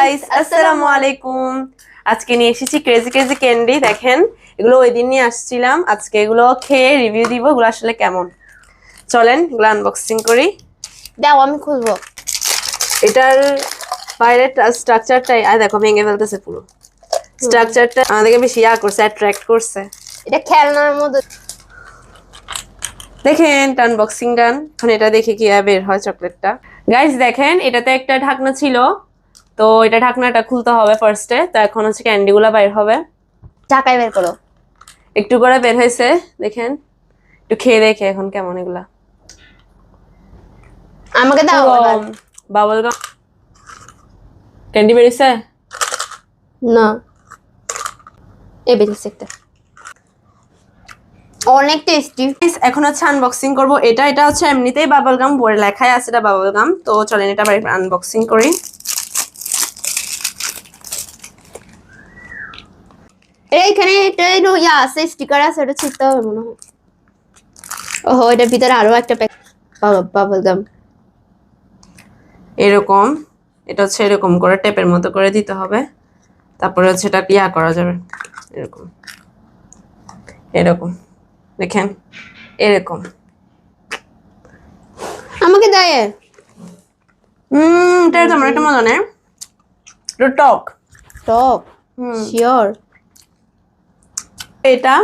Guys, আসসালামু আলাইকুম। আজকে নিয়ে এসেছি ক্রেজি ক্রেজি ক্যান্ডি। দেখেন, এগুলো ওই দিন নিয়ে আসছিলাম। আজকে এগুলো খেয়ে রিভিউ দিব, এগুলো আসলে কেমন। চলেন এগুলো আনবক্সিং করি। দাও আমি খুলবো। এটার বাইরের স্ট্রাকচারটাই দেখো, ভেঙে ফেলতেছে পুরো। স্ট্রাকচারটা আমাদেরকে বেশি করছে, অ্যাট্রাক্ট করছে। এটা খেলনার মধ্যে। দেখেন আনবক্সিং ডান। এখন এটা দেখে কি বের হয় চকলেটটা। গাইস দেখেন, এটাতে একটা ঢাকনা ছিল, তো এটা ঢাকনাটা খুলতে হবে ফার্স্টে। তো এখন হচ্ছে ক্যান্ডিগুলো বাইর হবে। ঢাকায় বের করো। একটু করে বের হয়েছে, দেখেন। একটু খেয়ে দেখে এখন কেমন এগুলা। আমাকে দাও। বাবল গাম ক্যান্ডি বেরিয়েছে না, এই বেরিয়েছে একটা, অনেক টেস্টি। এখন হচ্ছে আনবক্সিং করব। এটা হচ্ছে এমনিতেই বাবল গাম, বোর্ডে লেখাই আছে এটা বাবল গাম। তো চলেন এটা আনবক্সিং করি। এখানে একটা ইয়া আছে, স্টিকার আছে, এটা ছিঁড়তে হবে মনে হয়। ওহো, এটার ভিতরে আরো একটা বাবল গাম। এরকম, এটা হচ্ছে এরকম করে টেপের মতো করে দিতে হবে। তারপরে হচ্ছে এটা করা যাবে এরকম এরকম। দেখেন এরকম। আমাকে দেয়। এটা তেমন একটা মজা নেই, একটু টক টক। শিওর। এটা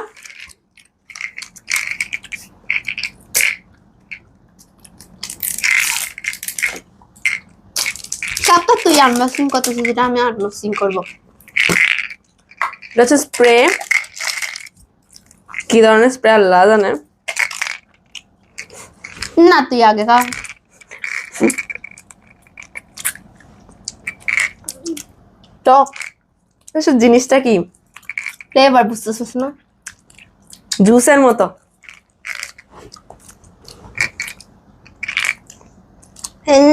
সবটা তুই আনবক্সিং করতেছিস, যেটা আমি আনবক্সিং করবো। এটা হচ্ছে স্প্রে। কি ধরনের স্প্রে আল্লাহ জানে। না, তুই আগে খা। টক জিনিসটা কি ফ্লেভার বুঝতেছিস না? জুসের মতো।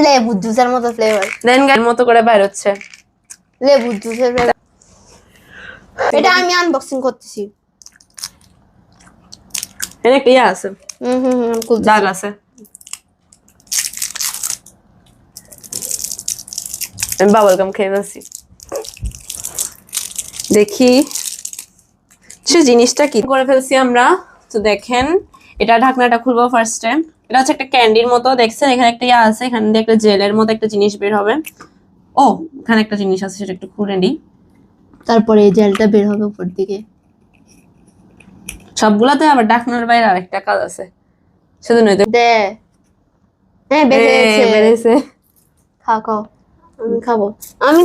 লেবু জুসের মতো ফ্লেভার। দেন মতো করে বাইর হচ্ছে লেবু জুসের ফ্লেভার। এটা আমি আনবক্সিং করতেছি। এখানে একটা ইয়ে আছে, দাগ আছে। আমি বাবল গাম খেয়ে ফেলছি। দেখি সে জিনিসটা কি করে ফেলছি আমরা। তো দেখেন, এটা ঢাকনাটা খুলবো ফার্স্টে। এটা হচ্ছে একটা ক্যান্ডির মতো, দেখছেন এখানে একটা ইয়ে আছে, এখানে দিয়ে একটা জেলের মতো একটা জিনিস বের হবে। ও, এখানে একটা জিনিস আছে, সেটা একটু খুলে নিই। তারপরে এই জেলটা বের হবে উপর দিকে। সবগুলাতে আবার ঢাকনার বাইরে আরেকটা কাজ আছে, সেজন্য দে। হ্যাঁ, বেরিয়েছে। বেড়েছে। খাও, আমি খাবো। আমি